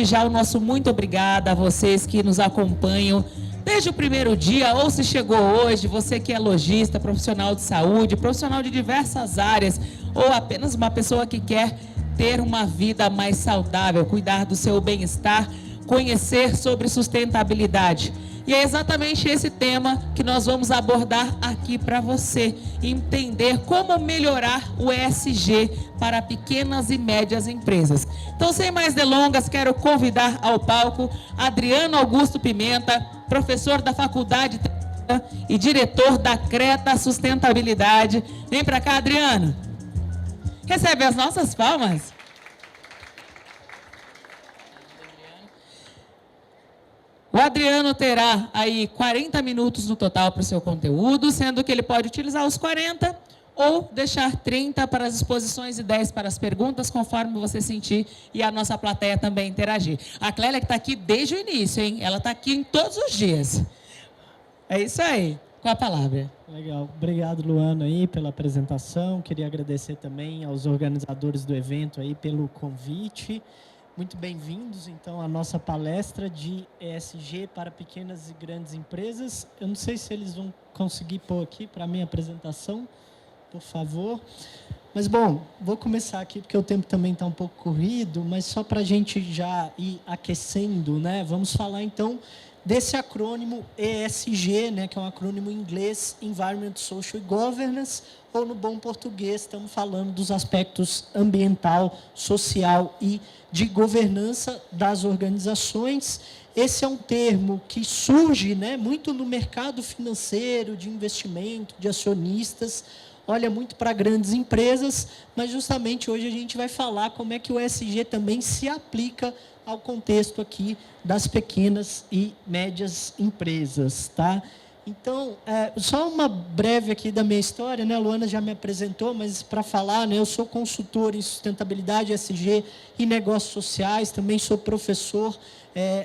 desde já o nosso muito obrigada a vocês que nos acompanham desde o primeiro dia, ou se chegou hoje, você que é lojista, profissional de saúde, profissional de diversas áreas, ou apenas uma pessoa que quer ter uma vida mais saudável, cuidar do seu bem-estar, conhecer sobre sustentabilidade. E é exatamente esse tema que nós vamos abordar aqui para você, entender como melhorar o ESG para pequenas e médias empresas. Então, sem mais delongas, quero convidar ao palco Adriano Augusto Pimenta, professor da Faculdade e diretor da Creta Sustentabilidade. Vem para cá, Adriano. Recebe as nossas palmas. O Adriano terá aí 40 minutos no total para o seu conteúdo, sendo que ele pode utilizar os 40 ou deixar 30 para as exposições e 10 para as perguntas, conforme você sentir, e a nossa plateia também interagir. A Clélia que está aqui desde o início, hein? Ela está aqui em todos os dias. É isso aí. Com a palavra. Legal. Obrigado, Luana, aí, pela apresentação. Queria agradecer também aos organizadores do evento aí pelo convite. Muito bem-vindos, então, à nossa palestra de ESG para pequenas e grandes empresas. Eu não sei se eles vão conseguir pôr aqui para a minha apresentação, por favor. Mas, bom, vou começar aqui, porque o tempo também está um pouco corrido, mas só para a gente já ir aquecendo, né? Vamos falar, então, desse acrônimo ESG, né, que é um acrônimo em inglês, Environment, Social e Governance, ou no bom português, estamos falando dos aspectos ambiental, social e de governança das organizações. Esse é um termo que surge, né, muito no mercado financeiro, de investimento, de acionistas, olha muito para grandes empresas, mas justamente hoje a gente vai falar como é que o ESG também se aplica ao contexto aqui das pequenas e médias empresas, tá? Então, só uma breve aqui da minha história, né? A Luana já me apresentou, mas para falar, né? Eu sou consultor em sustentabilidade, ESG e negócios sociais, também sou professor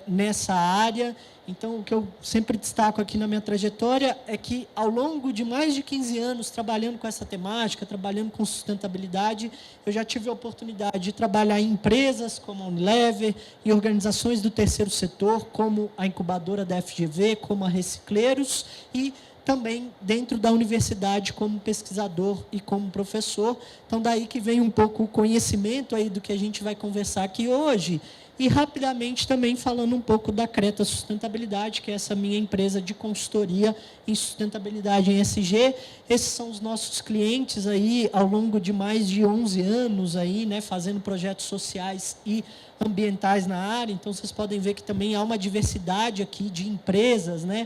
nessa área. Então, o que eu sempre destaco aqui na minha trajetória é que, ao longo de mais de 15 anos trabalhando com essa temática, trabalhando com sustentabilidade, eu já tive a oportunidade de trabalhar em empresas como a Unilever, em organizações do terceiro setor, como a incubadora da FGV, como a Recicleiros, e também dentro da universidade como pesquisador e como professor. Então, daí que vem um pouco o conhecimento aí do que a gente vai conversar aqui hoje. E, rapidamente, também falando um pouco da Creta Sustentabilidade, que é essa minha empresa de consultoria em sustentabilidade em ESG. Esses são os nossos clientes aí, ao longo de mais de 11 anos, aí, né, fazendo projetos sociais e ambientais na área. Então, vocês podem ver que também há uma diversidade aqui de empresas, né,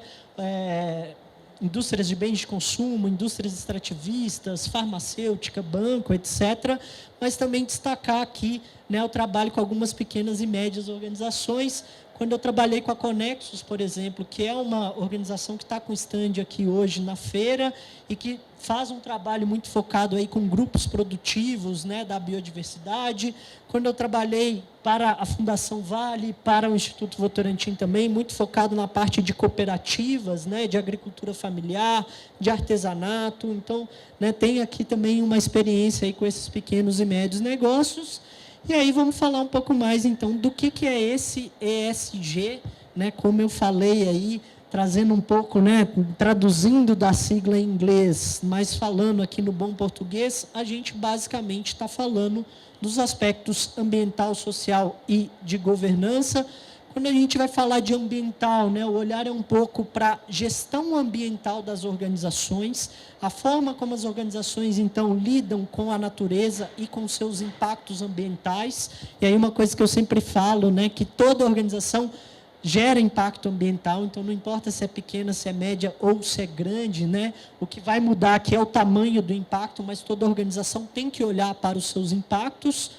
indústrias de bens de consumo, indústrias extrativistas, farmacêutica, banco, etc. Mas também destacar aqui, né, o trabalho com algumas pequenas e médias organizações. Quando eu trabalhei com a Conexus, por exemplo, que é uma organização que está com stand aqui hoje na feira e que faz um trabalho muito focado aí com grupos produtivos, né, da biodiversidade. Quando eu trabalhei para a Fundação Vale, para o Instituto Votorantim também, muito focado na parte de cooperativas, né, de agricultura familiar, de artesanato. Então, né, tem aqui também uma experiência aí com esses pequenos e médios negócios. E aí vamos falar um pouco mais, então, do que é esse ESG, né, como eu falei aí, trazendo um pouco, né, traduzindo da sigla em inglês, mas falando aqui no bom português, a gente basicamente está falando dos aspectos ambiental, social e de governança. Quando a gente vai falar de ambiental, né, o olhar é um pouco para a gestão ambiental das organizações, a forma como as organizações, então, lidam com a natureza e com seus impactos ambientais. E aí uma coisa que eu sempre falo, né, que toda organização gera impacto ambiental, então não importa se é pequena, se é média ou se é grande, né? O que vai mudar aqui é o tamanho do impacto, mas toda organização tem que olhar para os seus impactos.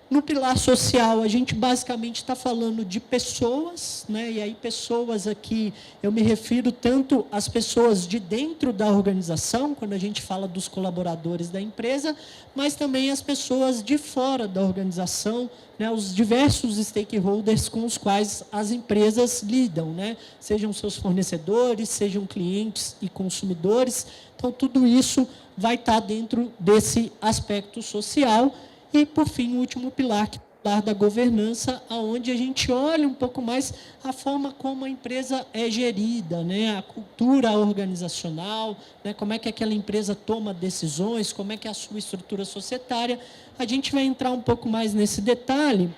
No pilar social, a gente basicamente está falando de pessoas, né? E aí pessoas aqui, eu me refiro tanto às pessoas de dentro da organização, quando a gente fala dos colaboradores da empresa, mas também as pessoas de fora da organização, né? Os diversos stakeholders com os quais as empresas lidam, né? Sejam seus fornecedores, sejam clientes e consumidores. Então, tudo isso vai estar dentro desse aspecto social. E, por fim, o último pilar, que da governança, aonde a gente olha um pouco mais a forma como a empresa é gerida, né? A cultura organizacional, né? Como é que aquela empresa toma decisões, como é que é a sua estrutura societária. A gente vai entrar um pouco mais nesse detalhe,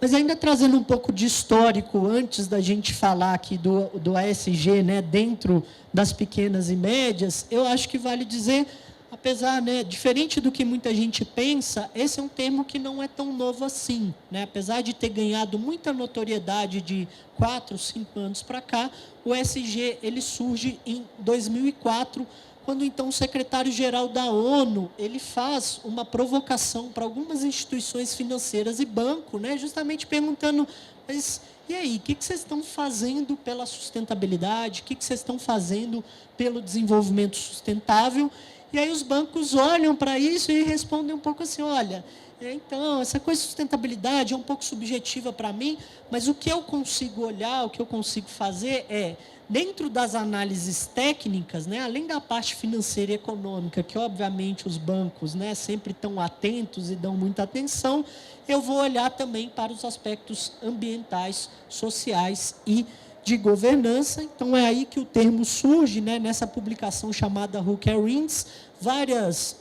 mas ainda trazendo um pouco de histórico, antes da gente falar aqui do ESG, né? Dentro das pequenas e médias, eu acho que vale dizer, apesar, né, diferente do que muita gente pensa, esse é um termo que não é tão novo assim, né? Apesar de ter ganhado muita notoriedade de 4, 5 anos para cá, o ESG ele surge em 2004, quando então o secretário-geral da ONU ele faz uma provocação para algumas instituições financeiras e banco, né, justamente perguntando, mas e aí, o que vocês estão fazendo pela sustentabilidade, o que vocês estão fazendo pelo desenvolvimento sustentável? E aí os bancos olham para isso e respondem um pouco assim, olha, então, essa coisa de sustentabilidade é um pouco subjetiva para mim, mas o que eu consigo olhar, o que eu consigo fazer é, dentro das análises técnicas, né, além da parte financeira e econômica, que obviamente os bancos, né, sempre estão atentos e dão muita atenção, eu vou olhar também para os aspectos ambientais, sociais e de governança. Então, é aí que o termo surge, né, nessa publicação chamada Who Cares. Várias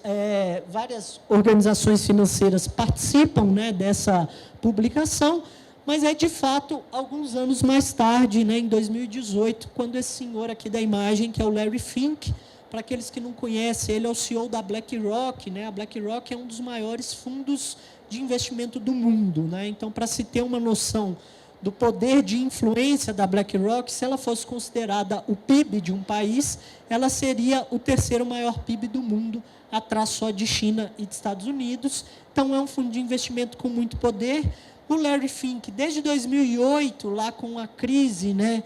organizações financeiras participam, né, dessa publicação, mas é, de fato, alguns anos mais tarde, né, em 2018, quando esse senhor aqui da imagem, que é o Larry Fink, para aqueles que não conhecem, ele é o CEO da BlackRock, né? A BlackRock é um dos maiores fundos de investimento do mundo, né? Então, para se ter uma noção do poder de influência da BlackRock, se ela fosse considerada o PIB de um país, ela seria o terceiro maior PIB do mundo, atrás só de China e de Estados Unidos. Então, é um fundo de investimento com muito poder. O Larry Fink, desde 2008, lá com a crise, né,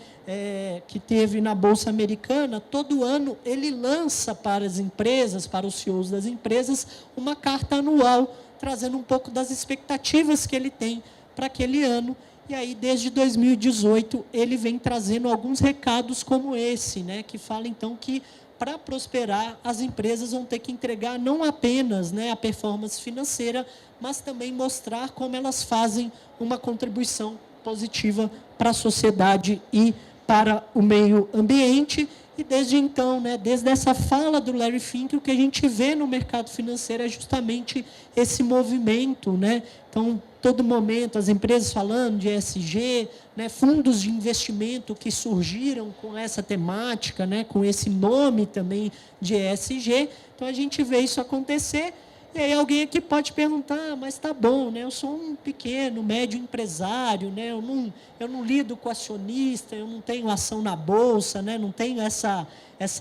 que teve na Bolsa Americana, todo ano ele lança para as empresas, para os CEOs das empresas, uma carta anual, trazendo um pouco das expectativas que ele tem para aquele ano. E aí, desde 2018, ele vem trazendo alguns recados como esse, né, que fala, então, que para prosperar, as empresas vão ter que entregar não apenas, né, a performance financeira, mas também mostrar como elas fazem uma contribuição positiva para a sociedade e para o meio ambiente. E desde então, né, desde essa fala do Larry Fink, o que a gente vê no mercado financeiro é justamente esse movimento, né? Então, todo momento, as empresas falando de ESG, né, fundos de investimento que surgiram com essa temática, né, com esse nome também de ESG. Então, a gente vê isso acontecer. E aí alguém aqui pode perguntar, mas tá bom, né? Eu sou um pequeno, médio empresário, né? Eu não lido com acionista, eu não tenho ação na bolsa, né? Não tenho essa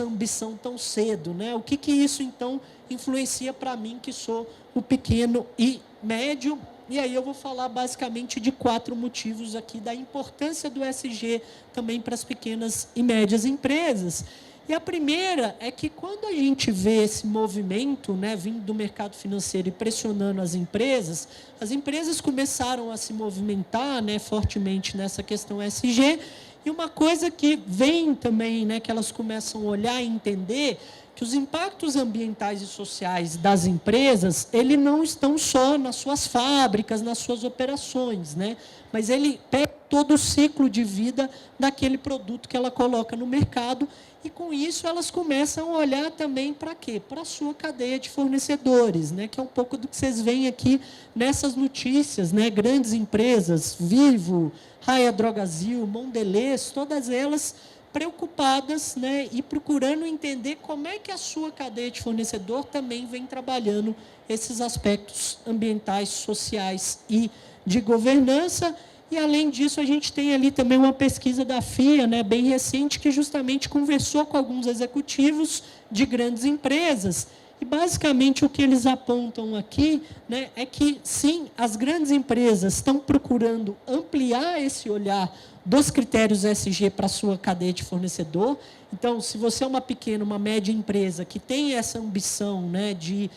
ambição tão cedo, né? O que isso então influencia para mim que sou o pequeno e médio? E aí eu vou falar basicamente de 4 motivos aqui da importância do ESG também para as pequenas e médias empresas. E a primeira é que quando a gente vê esse movimento, né, vindo do mercado financeiro e pressionando as empresas começaram a se movimentar, né, fortemente nessa questão ESG. E uma coisa que vem também, né, que elas começam a olhar e entender, que os impactos ambientais e sociais das empresas, eles não estão só nas suas fábricas, nas suas operações, né? Mas ele pega todo o ciclo de vida daquele produto que ela coloca no mercado, e com isso elas começam a olhar também para quê? Para a sua cadeia de fornecedores, né? Que é um pouco do que vocês veem aqui nessas notícias, né? Grandes empresas, Vivo, Raia Drogasil, Mondelez, todas elas preocupadas, né, e procurando entender como é que a sua cadeia de fornecedor também vem trabalhando esses aspectos ambientais, sociais e de governança. E, além disso, a gente tem ali também uma pesquisa da FIA, né, bem recente, que justamente conversou com alguns executivos de grandes empresas. E, basicamente, o que eles apontam aqui, né, é que, sim, as grandes empresas estão procurando ampliar esse olhar dos critérios ESG para a sua cadeia de fornecedor. Então, se você é uma pequena, uma média empresa que tem essa ambição, né, de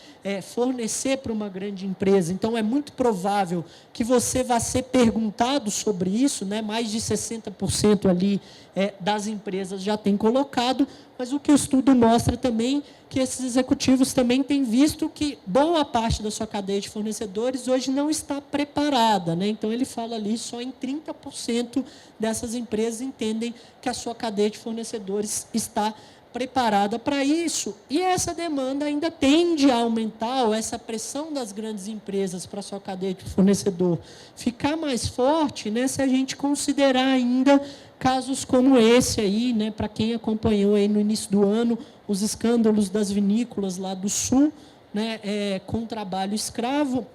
fornecer para uma grande empresa, então é muito provável que você vá ser perguntado sobre isso, né, mais de 60% ali das empresas já tem colocado, mas o que o estudo mostra também que esses executivos também têm visto que boa parte da sua cadeia de fornecedores hoje não está preparada, né? Então, ele fala ali, só em 30% dessas empresas entendem que a sua cadeia de fornecedores está preparada para isso. E essa demanda ainda tende a aumentar, ou essa pressão das grandes empresas para a sua cadeia de fornecedor ficar mais forte, né, se a gente considerar ainda casos como esse aí, né, para quem acompanhou aí no início do ano, os escândalos das vinícolas lá do Sul, né, com trabalho escravo.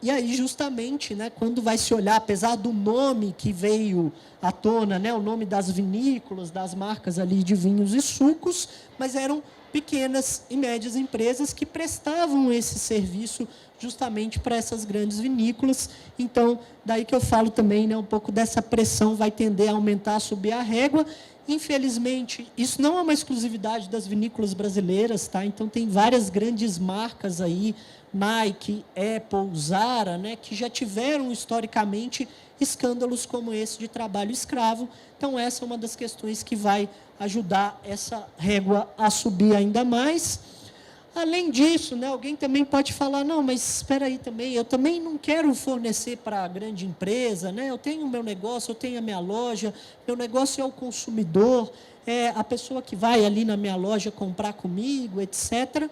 E aí, justamente, né, quando vai se olhar, apesar do nome que veio à tona, né, o nome das vinícolas, das marcas ali de vinhos e sucos, mas eram pequenas e médias empresas que prestavam esse serviço justamente para essas grandes vinícolas. Então, daí que eu falo também, né, um pouco dessa pressão vai tender a aumentar, a subir a régua. Infelizmente, isso não é uma exclusividade das vinícolas brasileiras, tá? Então, tem várias grandes marcas aí, Nike, Apple, Zara, né, que já tiveram historicamente escândalos como esse de trabalho escravo. Então, essa é uma das questões que vai ajudar essa régua a subir ainda mais. Além disso, né, alguém também pode falar, não, mas espera aí também, eu também não quero fornecer para a grande empresa, né? Eu tenho o meu negócio, eu tenho a minha loja, meu negócio é o consumidor, é a pessoa que vai ali na minha loja comprar comigo, etc.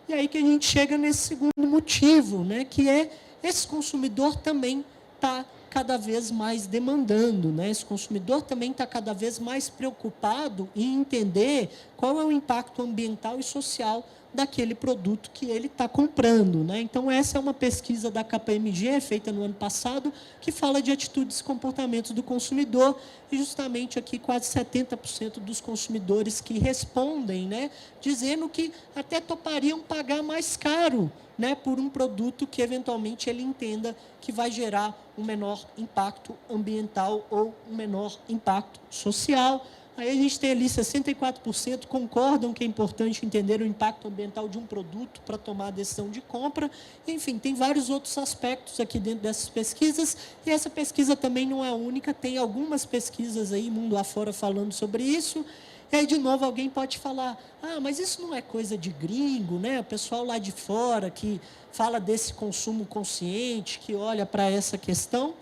E aí que a gente chega nesse segundo motivo, né, que é esse consumidor também está cada vez mais demandando, né? Esse consumidor também está cada vez mais preocupado em entender qual é o impacto ambiental e social daquele produto que ele está comprando, né? Então, essa é uma pesquisa da KPMG, feita no ano passado, que fala de atitudes e comportamentos do consumidor, e justamente aqui quase 70% dos consumidores que respondem, né, dizendo que até topariam pagar mais caro, né, por um produto que, eventualmente, ele entenda que vai gerar um menor impacto ambiental ou um menor impacto social. Aí a gente tem ali 64% concordam que é importante entender o impacto ambiental de um produto para tomar a decisão de compra. Enfim, tem vários outros aspectos aqui dentro dessas pesquisas, e essa pesquisa também não é única, tem algumas pesquisas aí, mundo afora, falando sobre isso. E aí, de novo, alguém pode falar, mas isso não é coisa de gringo, né? O pessoal lá de fora que fala desse consumo consciente, que olha para essa questão.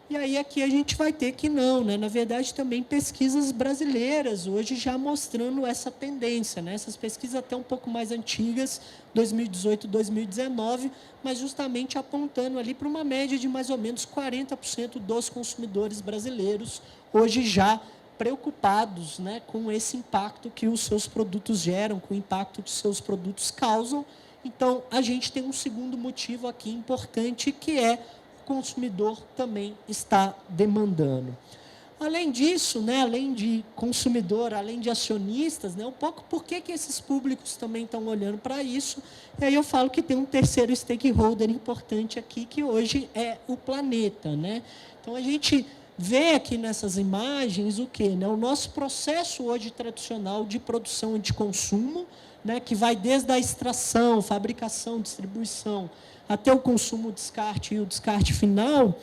E aí aqui a gente vai ter que não, né? Na verdade, também pesquisas brasileiras, hoje já mostrando essa tendência, né? Essas pesquisas até um pouco mais antigas, 2018, 2019, mas justamente apontando ali para uma média de mais ou menos 40% dos consumidores brasileiros, hoje já preocupados, né, com esse impacto que os seus produtos geram, com o impacto que os seus produtos causam. Então, a gente tem um segundo motivo aqui importante, que é consumidor também está demandando. Além disso, né, além de consumidor, além de acionistas, né, um pouco por que esses públicos também estão olhando para isso. E aí eu falo que tem um terceiro stakeholder importante aqui, que hoje é o planeta, né? Então, a gente vê aqui nessas imagens o quê? Né? O nosso processo hoje tradicional de produção e de consumo, né, que vai desde a extração, fabricação, distribuição, até o consumo, o descarte e o descarte final.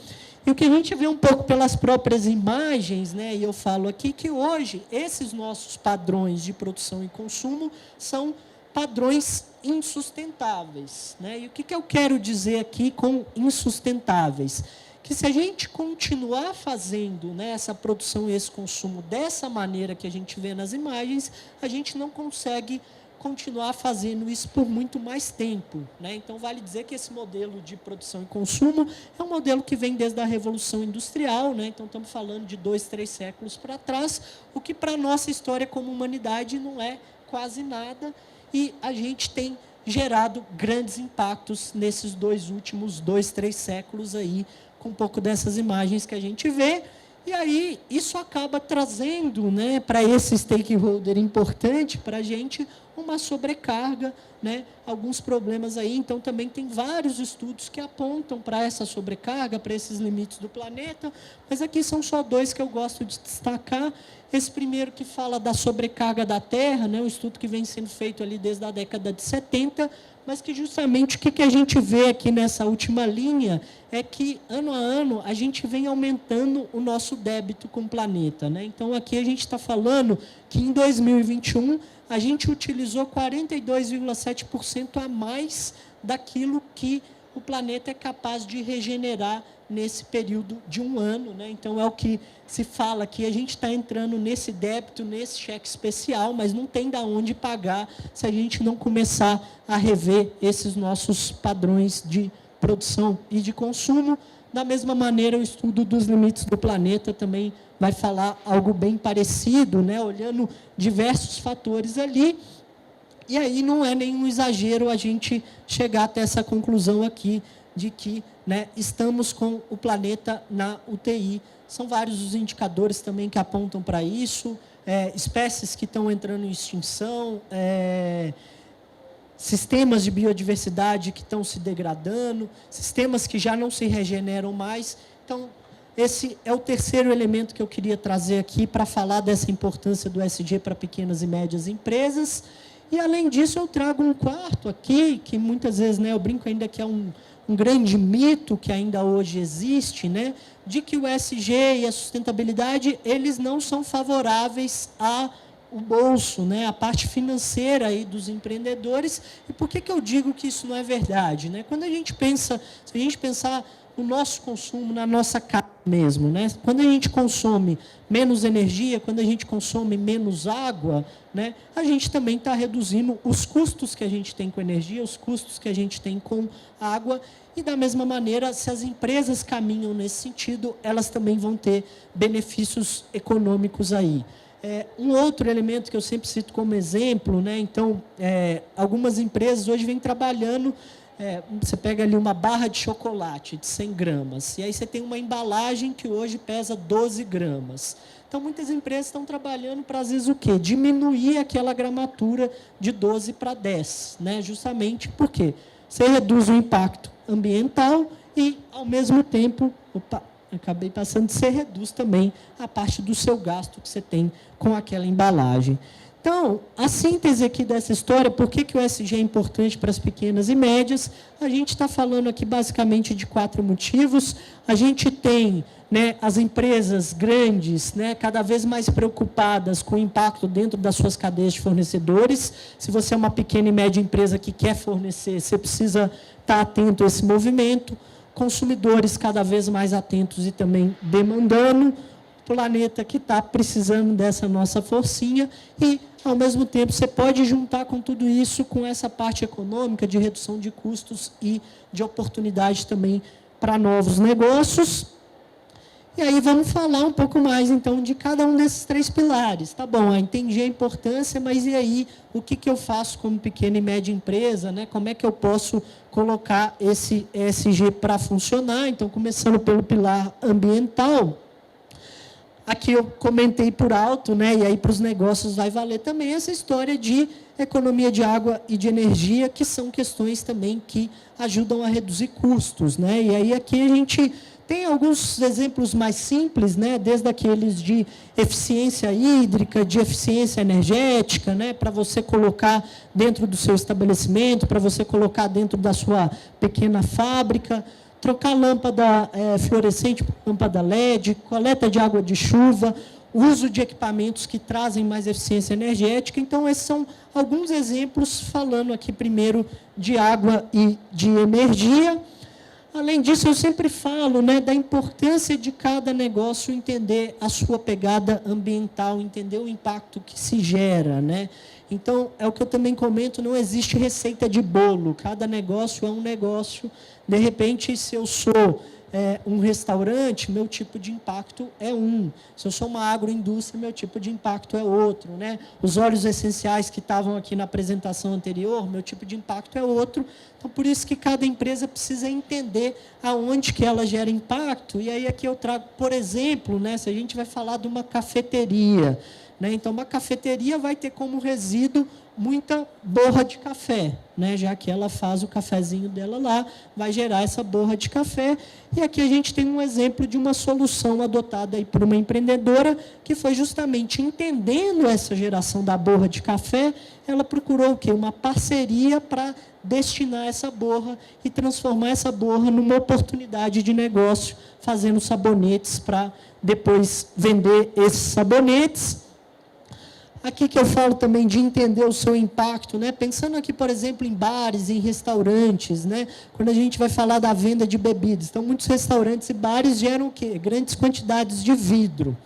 E o que a gente vê um pouco pelas próprias imagens, né, e eu falo aqui que hoje esses nossos padrões de produção e consumo são padrões insustentáveis, né? E o que eu quero dizer aqui com insustentáveis? Que se a gente continuar fazendo, né, essa produção e esse consumo dessa maneira que a gente vê nas imagens, a gente não consegue continuar fazendo isso por muito mais tempo, né? Então, vale dizer que esse modelo de produção e consumo é um modelo que vem desde a Revolução Industrial, né? Então, estamos falando de 2, 3 séculos para trás, o que para a nossa história como humanidade não é quase nada, e a gente tem gerado grandes impactos nesses últimos 2, 3 séculos aí, com um pouco dessas imagens que a gente vê. E aí, isso acaba trazendo, né, para esse stakeholder importante, para a gente, uma sobrecarga, né? Alguns problemas aí. Então, também tem vários estudos que apontam para essa sobrecarga, para esses limites do planeta, mas aqui são só dois que eu gosto de destacar. Esse primeiro que fala da sobrecarga da Terra, né? Um estudo que vem sendo feito ali desde a década de 70, mas que justamente o que a gente vê aqui nessa última linha é que, ano a ano, a gente vem aumentando o nosso débito com o planeta, né? Então, aqui a gente está falando que em 2021, a gente utilizou 42,7% a mais daquilo que o planeta é capaz de regenerar nesse período de um ano, né? Então, é o que se fala que a gente está entrando nesse débito, nesse cheque especial, mas não tem de onde pagar se a gente não começar a rever esses nossos padrões de produção e de consumo. Da mesma maneira, o estudo dos limites do planeta também vai falar algo bem parecido, né? Olhando diversos fatores ali. E aí não é nenhum exagero a gente chegar até essa conclusão aqui de que, né, estamos com o planeta na UTI. São vários os indicadores também que apontam para isso, espécies que estão entrando em extinção, sistemas de biodiversidade que estão se degradando, sistemas que já não se regeneram mais. Então, esse é o terceiro elemento que eu queria trazer aqui para falar dessa importância do ESG para pequenas e médias empresas. E, além disso, eu trago um quarto aqui, que muitas vezes, né, eu brinco ainda que é um grande mito que ainda hoje existe, né, de que o ESG e a sustentabilidade, eles não são favoráveis ao bolso, né, a parte financeira aí dos empreendedores. E por que eu digo que isso não é verdade, né? Quando a gente pensa, se a gente pensar no nosso consumo, na nossa casa mesmo, né? Quando a gente consome menos energia, quando a gente consome menos água, né, a gente também está reduzindo os custos que a gente tem com energia, os custos que a gente tem com água. E, da mesma maneira, se as empresas caminham nesse sentido, elas também vão ter benefícios econômicos aí. Um outro elemento que eu sempre cito como exemplo, né? Então, algumas empresas hoje vêm trabalhando, você pega ali uma barra de chocolate de 100 gramas, e aí você tem uma embalagem que hoje pesa 12 gramas. Então, muitas empresas estão trabalhando para, às vezes, o quê? Diminuir aquela gramatura de 12 para 10, né? Justamente porque você reduz o impacto ambiental e, ao mesmo tempo, acabei passando, você reduz também a parte do seu gasto que você tem com aquela embalagem. Então, a síntese aqui dessa história, por que o ESG é importante para as pequenas e médias? A gente está falando aqui basicamente de 4 motivos. A gente tem, né, as empresas grandes, né, cada vez mais preocupadas com o impacto dentro das suas cadeias de fornecedores. Se você é uma pequena e média empresa que quer fornecer, você precisa estar atento a esse movimento. Consumidores cada vez mais atentos e também demandando. Planeta que está precisando dessa nossa forcinha e, ao mesmo tempo, você pode juntar com tudo isso, com essa parte econômica de redução de custos e de oportunidade também para novos negócios. E aí vamos falar um pouco mais, então, de cada um desses 3 pilares. Tá bom, entendi a importância, mas e aí, o que eu faço como pequena e média empresa, né? Como é que eu posso colocar esse ESG para funcionar? Então, começando pelo pilar ambiental. Aqui eu comentei por alto, né, e aí para os negócios vai valer também essa história de economia de água e de energia, que são questões também que ajudam a reduzir custos, né? E aí aqui a gente tem alguns exemplos mais simples, né, desde aqueles de eficiência hídrica, de eficiência energética, né, para você colocar dentro do seu estabelecimento, para você colocar dentro da sua pequena fábrica, trocar lâmpada fluorescente por lâmpada LED, coleta de água de chuva, uso de equipamentos que trazem mais eficiência energética. Então, esses são alguns exemplos, falando aqui primeiro de água e de energia. Além disso, eu sempre falo, né, da importância de cada negócio entender a sua pegada ambiental, entender o impacto que se gera, né? Então, é o que eu também comento, não existe receita de bolo, cada negócio é um negócio. De repente, se eu sou um restaurante, meu tipo de impacto é um. Se eu sou uma agroindústria, meu tipo de impacto é outro, né? Os óleos essenciais que estavam aqui na apresentação anterior, meu tipo de impacto é outro. Então, por isso que cada empresa precisa entender aonde que ela gera impacto. E aí aqui eu trago, por exemplo, né, se a gente vai falar de uma cafeteria, né? Então, uma cafeteria vai ter como resíduo muita borra de café, né? Já que ela faz o cafezinho dela lá, vai gerar essa borra de café. E aqui a gente tem um exemplo de uma solução adotada aí por uma empreendedora, que foi justamente entendendo essa geração da borra de café, ela procurou o quê? Uma parceria para destinar essa borra e transformar essa borra numa oportunidade de negócio, fazendo sabonetes para depois vender esses sabonetes. Aqui que eu falo também de entender o seu impacto, né? Pensando aqui, por exemplo, em bares, em restaurantes, né? Quando a gente vai falar da venda de bebidas. Então, muitos restaurantes e bares geram o quê? Grandes quantidades de vidro.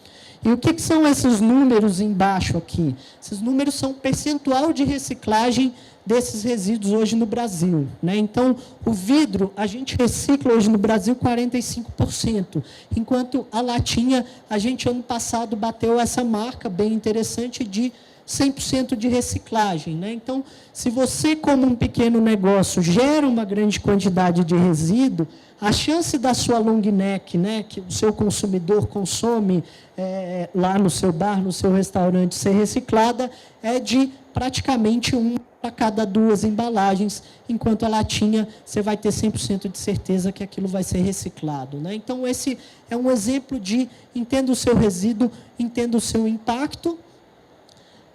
E o que são esses números embaixo aqui? Esses números são o percentual de reciclagem desses resíduos hoje no Brasil, né? Então, o vidro, a gente recicla hoje no Brasil 45%, enquanto a latinha, a gente ano passado bateu essa marca bem interessante de 100% de reciclagem, né? Então, se você, como um pequeno negócio, gera uma grande quantidade de resíduo, a chance da sua long neck, né, que o seu consumidor consome lá no seu bar, no seu restaurante, ser reciclada, é de praticamente 1 a cada 2 embalagens, enquanto a latinha, você vai ter 100% de certeza que aquilo vai ser reciclado, né? Então, esse é um exemplo de entenda o seu resíduo, entenda o seu impacto.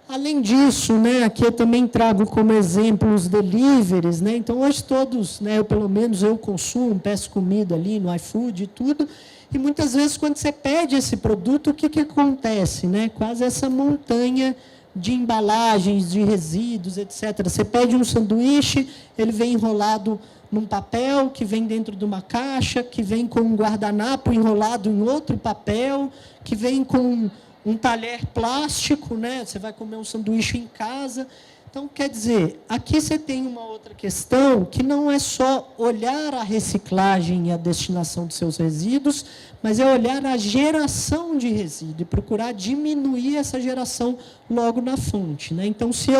Além disso, né, aqui eu também trago como exemplo os deliveries, né? Então, hoje todos, né, pelo menos eu consumo, peço comida ali no iFood e tudo, e muitas vezes quando você pede esse produto, o que acontece, né? Quase essa montanha de embalagens, de resíduos, etc. Você pede um sanduíche, ele vem enrolado num papel, que vem dentro de uma caixa, que vem com um guardanapo enrolado em outro papel, que vem com um talher plástico, né? Você vai comer um sanduíche em casa. Então, quer dizer, aqui você tem uma outra questão, que não é só olhar a reciclagem e a destinação dos seus resíduos, mas é olhar a geração de resíduo e procurar diminuir essa geração logo na fonte, né? Então, se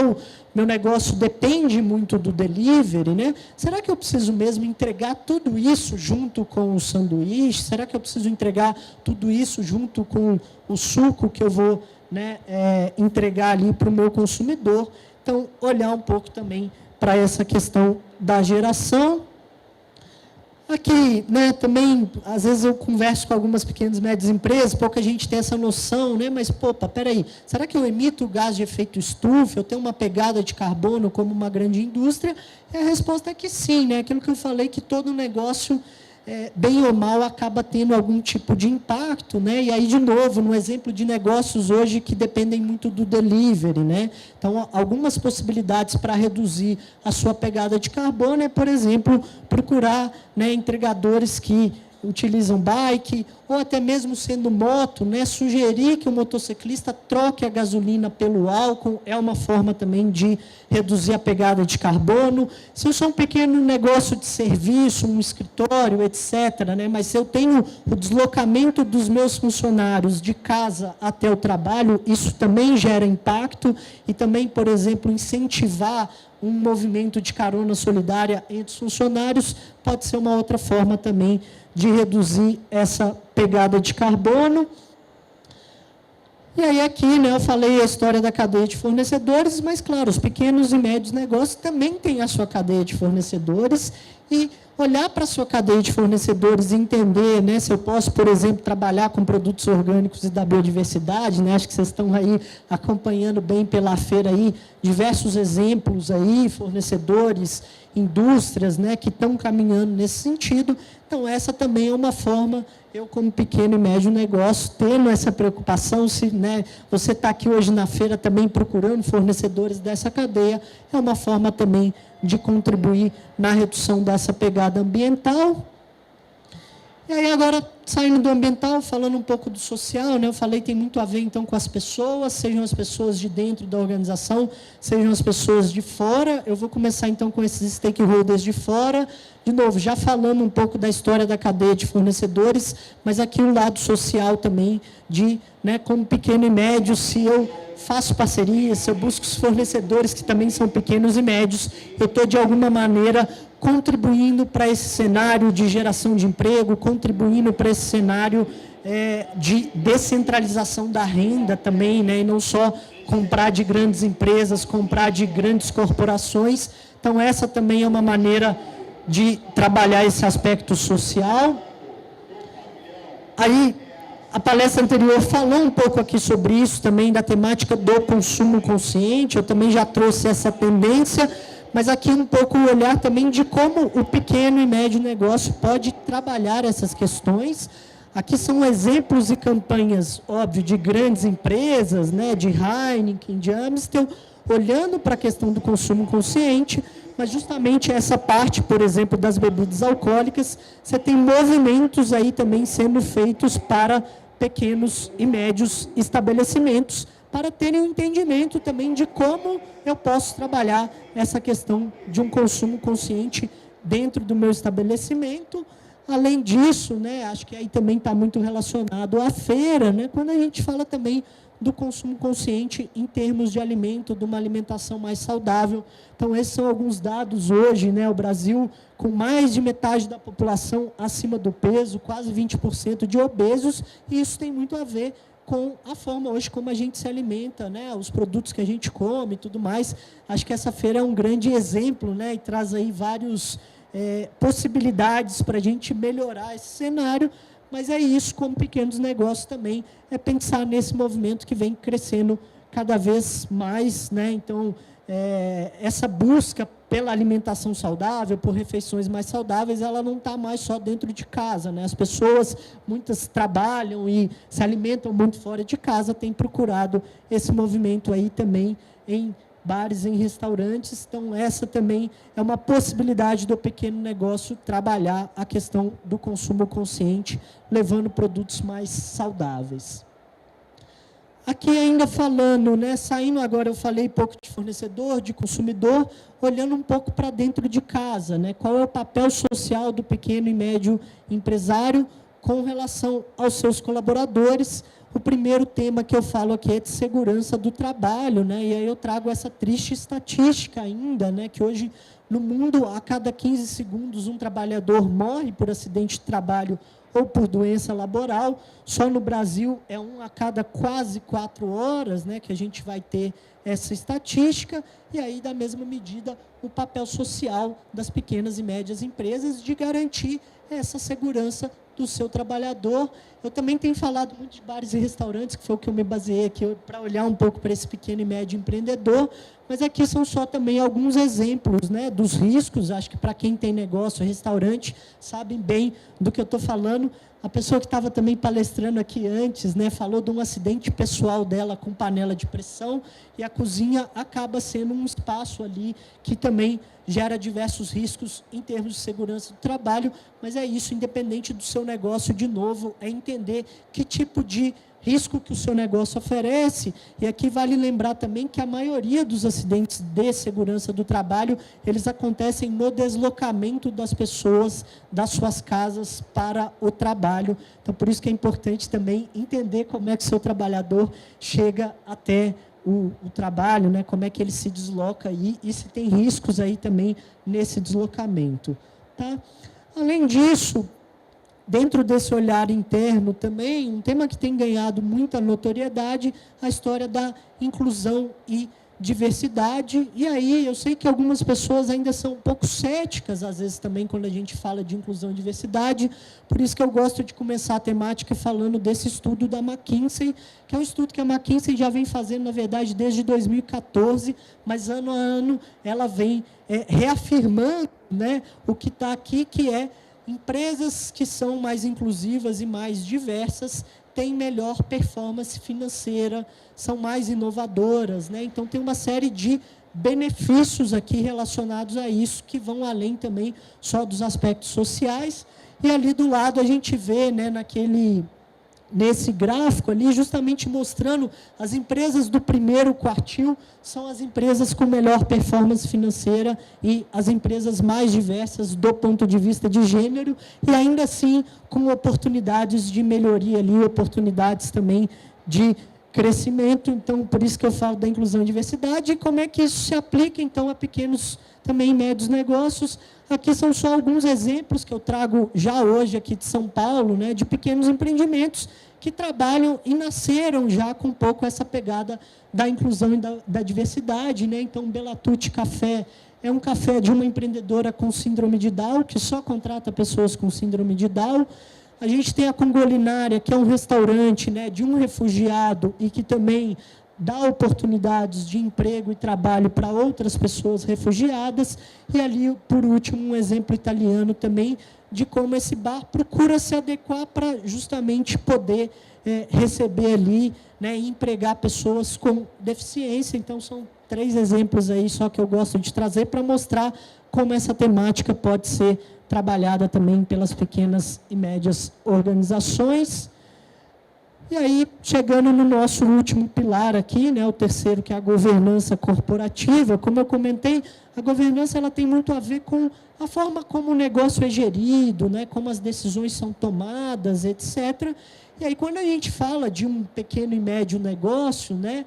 meu negócio depende muito do delivery, né? Será que eu preciso mesmo entregar tudo isso junto com o sanduíche? Será que eu preciso entregar tudo isso junto com o suco que eu vou, né, entregar ali para o meu consumidor? Então, olhar um pouco também para essa questão da geração. Aqui, né, também, às vezes eu converso com algumas pequenas e médias empresas, pouca gente tem essa noção, né, mas, peraí, será que eu emito gás de efeito estufa? Eu tenho uma pegada de carbono como uma grande indústria? E a resposta é que sim, né, aquilo que eu falei, que todo negócio, bem ou mal, acaba tendo algum tipo de impacto, né? E aí, de novo, no exemplo de negócios hoje que dependem muito do delivery, né? Então, algumas possibilidades para reduzir a sua pegada de carbono é, por exemplo, procurar, né, entregadores que utilizam bike, ou até mesmo sendo moto, né, sugerir que o motociclista troque a gasolina pelo álcool, é uma forma também de reduzir a pegada de carbono. Se eu sou um pequeno negócio de serviço, um escritório, etc., né, mas se eu tenho o deslocamento dos meus funcionários de casa até o trabalho, isso também gera impacto, e também, por exemplo, incentivar um movimento de carona solidária entre os funcionários pode ser uma outra forma também de reduzir essa pegada de carbono. E aí aqui, né, eu falei a história da cadeia de fornecedores, mas, claro, os pequenos e médios negócios também têm a sua cadeia de fornecedores, e olhar para a sua cadeia de fornecedores e entender, né, se eu posso, por exemplo, trabalhar com produtos orgânicos e da biodiversidade, né, acho que vocês estão aí acompanhando bem pela feira aí, diversos exemplos aí, fornecedores, indústrias, né, que estão caminhando nesse sentido. Então, essa também é uma forma, eu como pequeno e médio negócio, tendo essa preocupação, se, né, você está aqui hoje na feira também procurando fornecedores dessa cadeia, é uma forma também de contribuir na redução dessa pegada ambiental. E aí agora, saindo do ambiental, falando um pouco do social, né, eu falei tem muito a ver então com as pessoas, sejam as pessoas de dentro da organização, sejam as pessoas de fora. Eu vou começar então com esses stakeholders de fora. De novo, já falando um pouco da história da cadeia de fornecedores, mas aqui o lado social também, de, né, como pequeno e médio, se eu faço parcerias, se eu busco os fornecedores que também são pequenos e médios, eu estou, de alguma maneira, contribuindo para esse cenário de geração de emprego, contribuindo para esse cenário de descentralização da renda também, né, e não só comprar de grandes empresas, comprar de grandes corporações. Então, essa também é uma maneira de trabalhar esse aspecto social. Aí, a palestra anterior falou um pouco aqui sobre isso também, da temática do consumo consciente. Eu também já trouxe essa tendência, mas aqui um pouco o olhar também de como o pequeno e médio negócio pode trabalhar essas questões. Aqui são exemplos e campanhas, óbvio, de grandes empresas, né, de Heineken, de Amstel, olhando para a questão do consumo consciente, mas justamente essa parte, por exemplo, das bebidas alcoólicas, você tem movimentos aí também sendo feitos para pequenos e médios estabelecimentos, para terem um entendimento também de como eu posso trabalhar essa questão de um consumo consciente dentro do meu estabelecimento. Além disso, né, acho que aí também está muito relacionado à feira, né, quando a gente fala também do consumo consciente em termos de alimento, de uma alimentação mais saudável. Então, esses são alguns dados hoje, né, o Brasil com mais de metade da população acima do peso, quase 20% de obesos, e isso tem muito a ver com a forma hoje como a gente se alimenta, né, os produtos que a gente come e tudo mais. Acho que essa feira é um grande exemplo, né, e traz aí vários possibilidades para a gente melhorar esse cenário, mas é isso, como pequenos negócios também, é pensar nesse movimento que vem crescendo cada vez mais, né? Então, essa busca pela alimentação saudável, por refeições mais saudáveis, ela não está mais só dentro de casa, né? As pessoas, muitas trabalham e se alimentam muito fora de casa, têm procurado esse movimento aí também em bares, em restaurantes. Então, essa também é uma possibilidade do pequeno negócio trabalhar a questão do consumo consciente, levando produtos mais saudáveis. Aqui ainda falando, né, saindo agora, eu falei pouco de fornecedor, de consumidor, olhando um pouco para dentro de casa, né, qual é o papel social do pequeno e médio empresário com relação aos seus colaboradores. O primeiro tema que eu falo aqui é de segurança do trabalho, né? E aí eu trago essa triste estatística ainda, né? Que hoje, no mundo, a cada 15 segundos, um trabalhador morre por acidente de trabalho ou por doença laboral. Só no Brasil é um a cada quase 4 horas, né? Que a gente vai ter essa estatística. E aí, da mesma medida, o papel social das pequenas e médias empresas de garantir essa segurança do seu trabalhador. Eu também tenho falado muito de bares e restaurantes, que foi o que eu me baseei aqui para olhar um pouco para esse pequeno e médio empreendedor, mas aqui são só também alguns exemplos, né, dos riscos. Acho que para quem tem negócio, restaurante, sabem bem do que eu estou falando. A pessoa que estava também palestrando aqui antes, né, falou de um acidente pessoal dela com panela de pressão, e a cozinha acaba sendo um espaço ali que também gera diversos riscos em termos de segurança do trabalho, mas é isso, independente do seu negócio, de novo, é entender que tipo de risco que o seu negócio oferece. E aqui vale lembrar também que a maioria dos acidentes de segurança do trabalho, eles acontecem no deslocamento das pessoas das suas casas para o trabalho. Então, por isso que é importante também entender como é que o seu trabalhador chega até o trabalho, né? Como é que ele se desloca aí, e se tem riscos aí também nesse deslocamento. Tá? Além disso, dentro desse olhar interno também, um tema que tem ganhado muita notoriedade, a história da inclusão e diversidade. E aí, eu sei que algumas pessoas ainda são um pouco céticas, às vezes, também, quando a gente fala de inclusão e diversidade. Por isso que eu gosto de começar a temática falando desse estudo da McKinsey, que é um estudo que a McKinsey já vem fazendo, na verdade, desde 2014, mas, ano a ano, ela vem reafirmando, né, o que está aqui, que é empresas que são mais inclusivas e mais diversas têm melhor performance financeira, são mais inovadoras, né? Então, tem uma série de benefícios aqui relacionados a isso, que vão além também só dos aspectos sociais. E ali do lado a gente vê, né, nesse gráfico ali, justamente mostrando as empresas do primeiro quartil são as empresas com melhor performance financeira e as empresas mais diversas do ponto de vista de gênero, e ainda assim com oportunidades de melhoria ali, oportunidades também de crescimento. Então, por isso que eu falo da inclusão e diversidade, e como é que isso se aplica, então, a pequenos também médios negócios. Aqui são só alguns exemplos que eu trago já hoje aqui de São Paulo, né, de pequenos empreendimentos que trabalham e nasceram já com um pouco essa pegada da inclusão e da diversidade, né? Então, Belatute Café é um café de uma empreendedora com síndrome de Down, que só contrata pessoas com síndrome de Down. A gente tem a Congolinária, que é um restaurante, né, de um refugiado e que também dá oportunidades de emprego e trabalho para outras pessoas refugiadas. E ali, por último, um exemplo italiano também de como esse bar procura se adequar para justamente poder receber ali, né, e empregar pessoas com deficiência. Então, são 3 exemplos aí só que eu gosto de trazer para mostrar como essa temática pode ser trabalhada também pelas pequenas e médias organizações. E aí, chegando no nosso último pilar aqui, né, o terceiro, que é a governança corporativa, como eu comentei, a governança ela tem muito a ver com a forma como o negócio é gerido, né, como as decisões são tomadas, etc. E aí, quando a gente fala de um pequeno e médio negócio, né,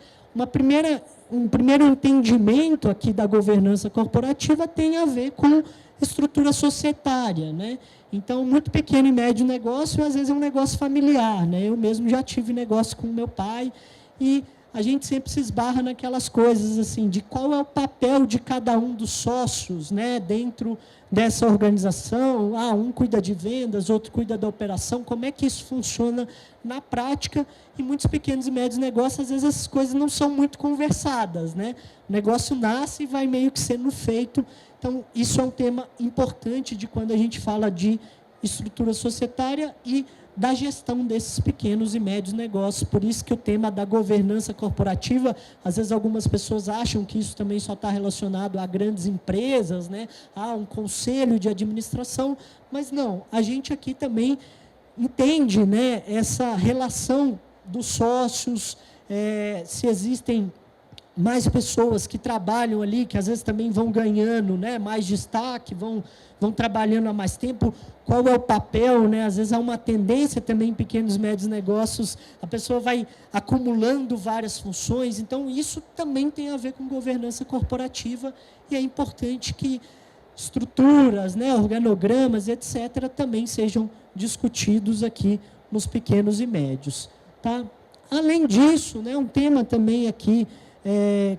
um primeiro entendimento aqui da governança corporativa tem a ver com estrutura societária, né? Então, muito pequeno e médio negócio, às vezes é um negócio familiar, né? Eu mesmo já tive negócio com meu pai e a gente sempre se esbarra naquelas coisas assim, de qual é o papel de cada um dos sócios, né, dentro dessa organização. Um cuida de vendas, outro cuida da operação, como é que isso funciona na prática? E muitos pequenos e médios negócios, às vezes essas coisas não são muito conversadas, né? O negócio nasce e vai meio que sendo feito. Então, isso é um tema importante de quando a gente fala de estrutura societária e da gestão desses pequenos e médios negócios. Por isso que o tema da governança corporativa, às vezes algumas pessoas acham que isso também só está relacionado a grandes empresas, né? A um conselho de administração, mas não, a gente aqui também entende, né, essa relação dos sócios, se existem mais pessoas que trabalham ali, que às vezes também vão ganhando, né, mais destaque, vão trabalhando há mais tempo, qual é o papel, né? Às vezes há uma tendência também em pequenos e médios negócios, a pessoa vai acumulando várias funções, então isso também tem a ver com governança corporativa e é importante que estruturas, né, organogramas, etc., também sejam discutidos aqui nos pequenos e médios. Tá? Além disso, né, um tema também aqui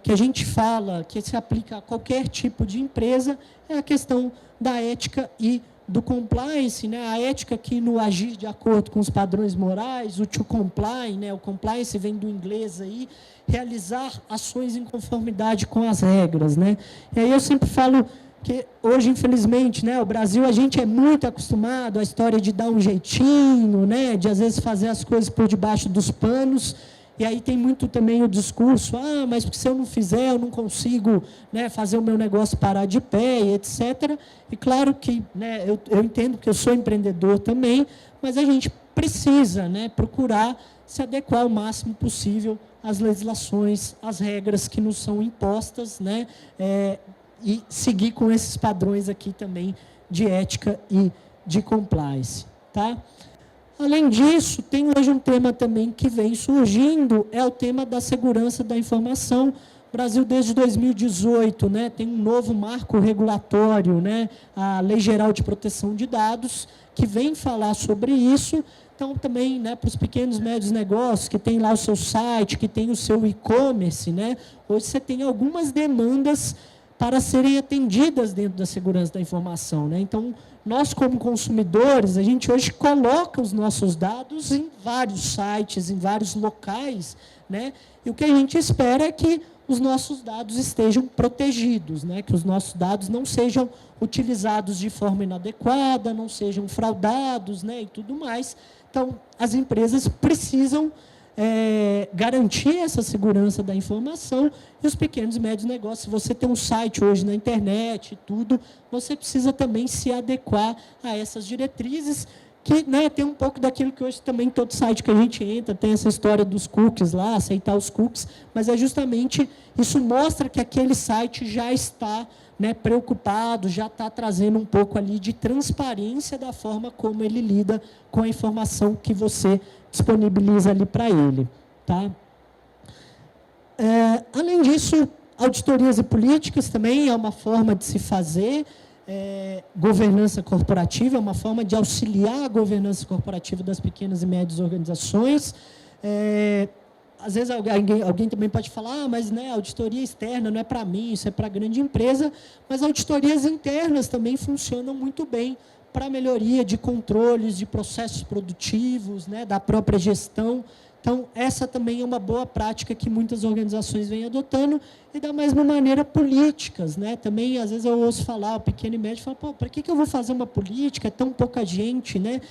que a gente fala, que se aplica a qualquer tipo de empresa, é a questão da ética e do compliance, né? A ética aqui no agir de acordo com os padrões morais, o to comply, né? O compliance vem do inglês aí, realizar ações em conformidade com as regras, né? E aí eu sempre falo que hoje, infelizmente, né, o Brasil, a gente é muito acostumado à história de dar um jeitinho, né, de às vezes fazer as coisas por debaixo dos panos. E aí tem muito também o discurso, mas se eu não fizer, eu não consigo, né, fazer o meu negócio parar de pé, etc. E claro que, né, eu entendo que eu sou empreendedor também, mas a gente precisa, né, procurar se adequar o máximo possível às legislações, às regras que nos são impostas, né, e seguir com esses padrões aqui também de ética e de compliance. Tá? Além disso, tem hoje um tema também que vem surgindo, é o tema da segurança da informação. O Brasil, desde 2018, né, tem um novo marco regulatório, né, a Lei Geral de Proteção de Dados, que vem falar sobre isso. Então, também, né, para os pequenos e médios negócios, que tem lá o seu site, que tem o seu e-commerce, né, hoje você tem algumas demandas para serem atendidas dentro da segurança da informação, né? Então, nós como consumidores, a gente hoje coloca os nossos dados em vários sites, em vários locais, né? E o que a gente espera é que os nossos dados estejam protegidos, né? Que os nossos dados não sejam utilizados de forma inadequada, não sejam fraudados, né? E tudo mais. Então, as empresas precisam garantir essa segurança da informação e os pequenos e médios negócios. Se você tem um site hoje na internet e tudo, você precisa também se adequar a essas diretrizes, que, né, tem um pouco daquilo que hoje também todo site que a gente entra, tem essa história dos cookies lá, aceitar os cookies, mas é justamente, isso mostra que aquele site já está, né, preocupado, já está trazendo um pouco ali de transparência da forma como ele lida com a informação que você disponibiliza ali para ele. Tá? Além disso, auditorias e políticas também é uma forma de se fazer. governança corporativa, é uma forma de auxiliar a governança corporativa das pequenas e médias organizações. Às vezes alguém também pode falar, mas né, auditoria externa não é para mim, isso é para a grande empresa, mas auditorias internas também funcionam muito bem para a melhoria de controles, de processos produtivos, né, da própria gestão. Então, essa também é uma boa prática que muitas organizações vêm adotando, e da mesma maneira políticas, né? Também, às vezes, eu ouço falar, o pequeno e médio fala, pô, para que eu vou fazer uma política? É tão pouca gente, né?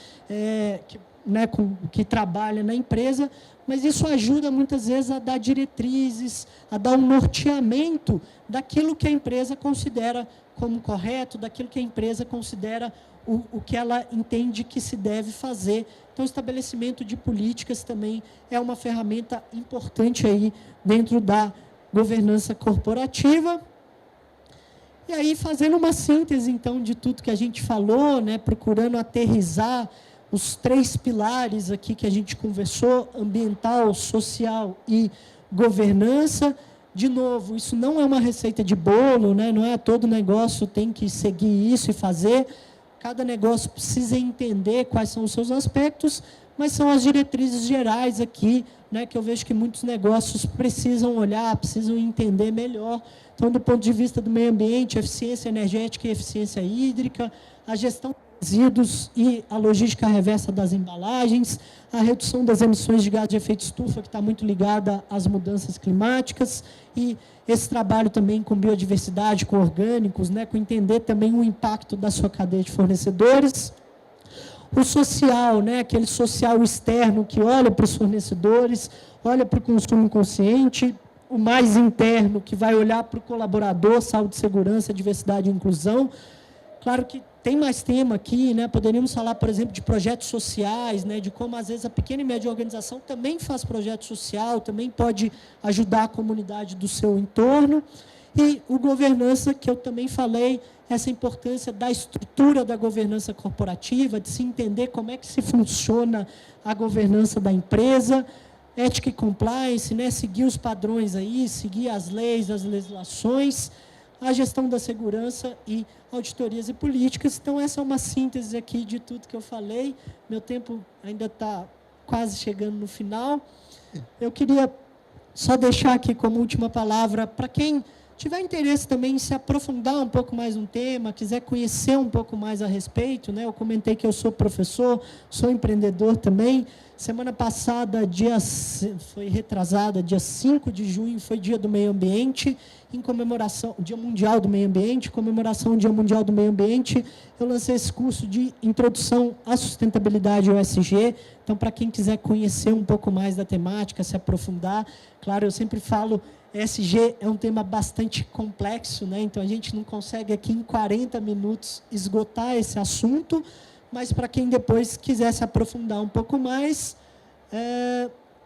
Que trabalha na empresa, mas isso ajuda muitas vezes a dar diretrizes, a dar um norteamento daquilo que a empresa considera como correto, daquilo que a empresa considera o que ela entende que se deve fazer. Então, o estabelecimento de políticas também é uma ferramenta importante aí dentro da governança corporativa. E aí, fazendo uma síntese, então, de tudo que a gente falou, né, procurando aterrissar os 3 pilares aqui que a gente conversou, ambiental, social e governança. De novo, isso não é uma receita de bolo, né? Não é todo negócio tem que seguir isso e fazer. Cada negócio precisa entender quais são os seus aspectos, mas são as diretrizes gerais aqui, né, que eu vejo que muitos negócios precisam olhar, precisam entender melhor. Então, do ponto de vista do meio ambiente, eficiência energética e eficiência hídrica, a gestão de resíduos e a logística reversa das embalagens, a redução das emissões de gás de efeito estufa, que está muito ligada às mudanças climáticas, e esse trabalho também com biodiversidade, com orgânicos, né, com entender também o impacto da sua cadeia de fornecedores. O social, né, aquele social externo que olha para os fornecedores, olha para o consumo consciente. O mais interno, que vai olhar para o colaborador, saúde, segurança, diversidade e inclusão. Claro que tem mais tema aqui, né? Poderíamos falar, por exemplo, de projetos sociais, né? De como, às vezes, a pequena e média organização também faz projeto social, também pode ajudar a comunidade do seu entorno. E o governança, que eu também falei, essa importância da estrutura da governança corporativa, de se entender como é que se funciona a governança da empresa, ética e compliance, né? Seguir os padrões aí, seguir as leis, as legislações, a gestão da segurança e auditorias e políticas. Então, essa é uma síntese aqui de tudo que eu falei. Meu tempo ainda está quase chegando no final. Eu queria só deixar aqui como última palavra, para quem tiver interesse também em se aprofundar um pouco mais no tema, quiser conhecer um pouco mais a respeito, né? Eu comentei que eu sou professor, sou empreendedor também. Semana passada, foi retrasada, dia 5 de junho, foi Dia do Meio Ambiente, em comemoração, Dia Mundial do Meio Ambiente, comemoração do Dia Mundial do Meio Ambiente, eu lancei esse curso de Introdução à Sustentabilidade ESG. Então, para quem quiser conhecer um pouco mais da temática, se aprofundar, claro, eu sempre falo, ESG é um tema bastante complexo, né? Então a gente não consegue aqui em 40 minutos esgotar esse assunto, mas para quem depois quiser se aprofundar um pouco mais,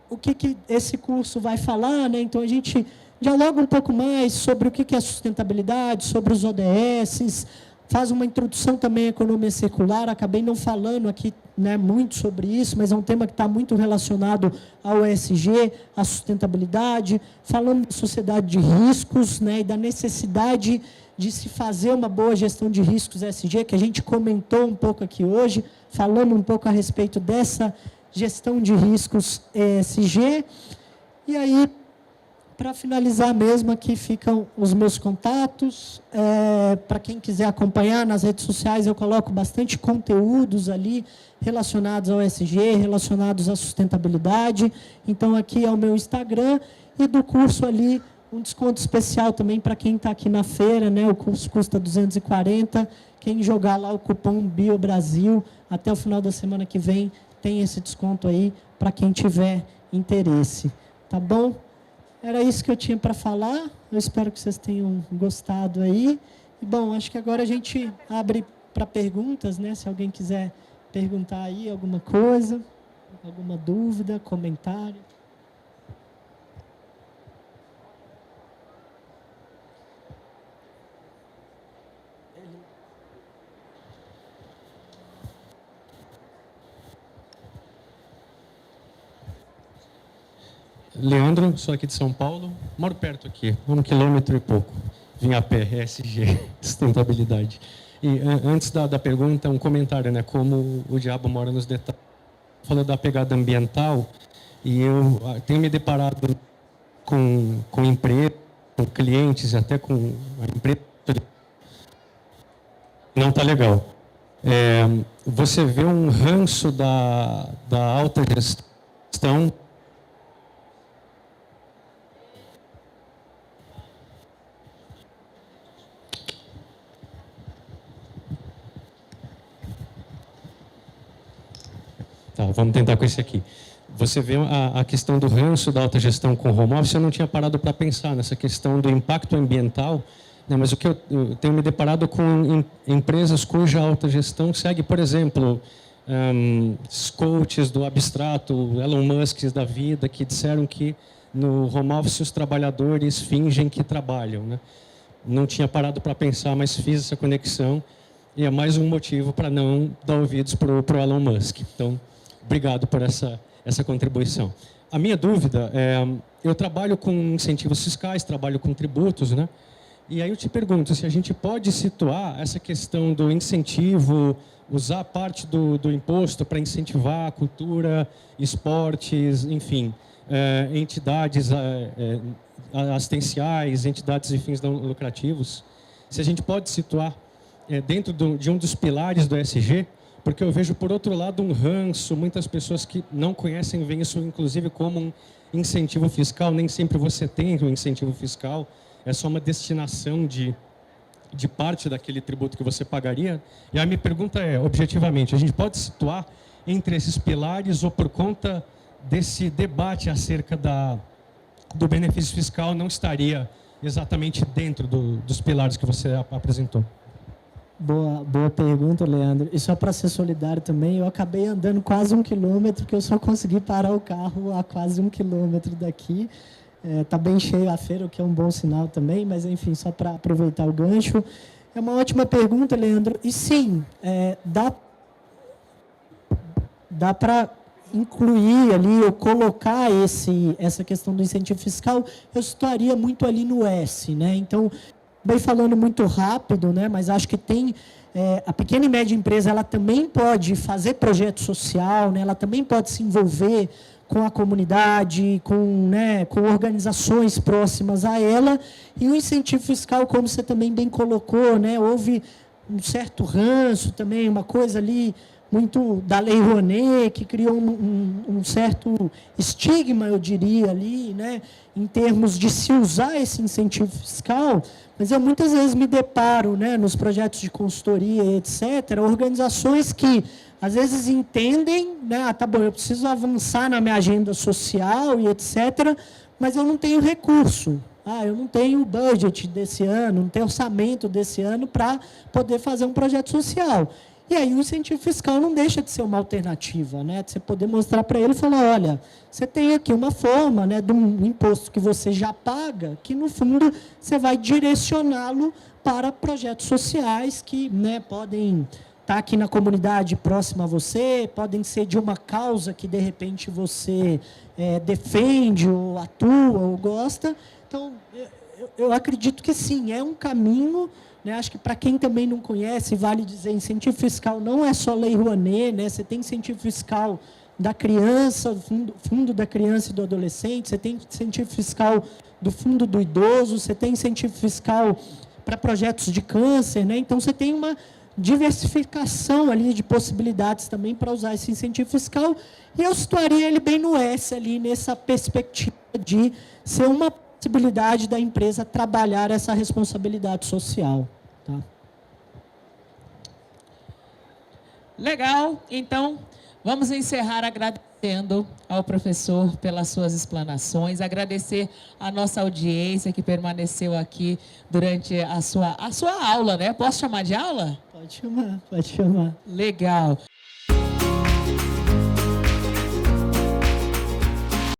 o que esse curso vai falar, né? Então a gente dialoga um pouco mais sobre o que é sustentabilidade, sobre os ODS, faz uma introdução também à economia circular. Acabei não falando aqui, né, muito sobre isso, mas é um tema que está muito relacionado ao ESG, à sustentabilidade, falando da sociedade de riscos, né, e da necessidade de se fazer uma boa gestão de riscos ESG, que a gente comentou um pouco aqui hoje, falando um pouco a respeito dessa gestão de riscos ESG. E aí, para finalizar mesmo, aqui ficam os meus contatos. Para quem quiser acompanhar nas redes sociais, eu coloco bastante conteúdos ali relacionados ao ESG, relacionados à sustentabilidade. Então, aqui é o meu Instagram. E do curso ali, um desconto especial também para quem está aqui na feira, né? O curso custa 240. Quem jogar lá o cupom BIOBRASIL, até o final da semana que vem, tem esse desconto aí para quem tiver interesse. Tá bom? Era isso que eu tinha para falar. Eu espero que vocês tenham gostado aí. E, bom, acho que agora a gente abre para perguntas, né? Se alguém quiser perguntar aí alguma coisa, alguma dúvida, comentário. Leandro, sou aqui de São Paulo, moro perto aqui, 1 quilômetro e pouco. Vim a pé, ESG, sustentabilidade. E antes da pergunta, um comentário, né? Como o diabo mora nos detalhes. Falando da pegada ambiental, e eu tenho me deparado com empresas, com clientes e até com a empresa. Não está legal. Você vê um ranço da alta gestão. Tá, vamos tentar com esse aqui. Você vê a questão do ranço da alta gestão com o home office, eu não tinha parado para pensar nessa questão do impacto ambiental, né, mas o que eu tenho me deparado com empresas cuja alta gestão segue, por exemplo, coaches do abstrato, Elon Musk da vida, que disseram que no home office os trabalhadores fingem que trabalham, né? Não tinha parado para pensar, mas fiz essa conexão e é mais um motivo para não dar ouvidos para o Elon Musk. Então, obrigado por essa contribuição. A minha dúvida é, eu trabalho com incentivos fiscais, trabalho com tributos, né? E aí eu te pergunto se a gente pode situar essa questão do incentivo, usar parte do imposto para incentivar a cultura, esportes, enfim, entidades assistenciais, entidades e fins não lucrativos. Se a gente pode situar dentro de um dos pilares do ESG, porque eu vejo, por outro lado, um ranço, muitas pessoas que não conhecem veem isso, inclusive, como um incentivo fiscal. Nem sempre você tem um incentivo fiscal, é só uma destinação de parte daquele tributo que você pagaria. E a minha pergunta é, objetivamente, a gente pode situar entre esses pilares ou por conta desse debate acerca do benefício fiscal não estaria exatamente dentro dos pilares que você apresentou? Boa pergunta, Leandro. E só para ser solidário também, eu acabei andando quase 1 quilômetro, que eu só consegui parar o carro a quase 1 quilômetro daqui. Tá bem cheio a feira, o que é um bom sinal também, mas enfim, só para aproveitar o gancho. É uma ótima pergunta, Leandro. E sim, dá para incluir ali, ou colocar essa questão do incentivo fiscal, eu situaria muito ali no S, né? Então, bem falando muito rápido, né? Mas acho que tem a pequena e média empresa, ela também pode fazer projeto social, né? Ela também pode se envolver com a comunidade, com organizações próximas a ela, e o incentivo fiscal, como você também bem colocou, né? Houve um certo ranço também, uma coisa ali muito da Lei Rouanet, que criou um certo estigma, eu diria, ali, né, em termos de se usar esse incentivo fiscal, mas eu muitas vezes me deparo, né, nos projetos de consultoria, etc., organizações que, às vezes, entendem, né, tá bom, eu preciso avançar na minha agenda social e etc., mas eu não tenho recurso. Eu não tenho budget desse ano, não tenho orçamento desse ano para poder fazer um projeto social. E aí o incentivo fiscal não deixa de ser uma alternativa, né? De você poder mostrar para ele e falar, olha, você tem aqui uma forma, né, de um imposto que você já paga, que no fundo você vai direcioná-lo para projetos sociais que, né, podem estar aqui na comunidade próxima a você, podem ser de uma causa que de repente você defende, ou atua, ou gosta. Então, eu acredito que sim, é um caminho. Acho que para quem também não conhece, vale dizer, incentivo fiscal não é só Lei Rouanet, né? Você tem incentivo fiscal da criança, fundo da criança e do adolescente, você tem incentivo fiscal do fundo do idoso, você tem incentivo fiscal para projetos de câncer, né? Então você tem uma diversificação ali de possibilidades também para usar esse incentivo fiscal, e eu situaria ele bem no S ali, nessa perspectiva de ser uma possibilidade da empresa trabalhar essa responsabilidade social. Tá? Legal, então vamos encerrar agradecendo ao professor pelas suas explanações, agradecer a nossa audiência que permaneceu aqui durante a sua aula, né? Posso chamar de aula? Pode chamar. Legal.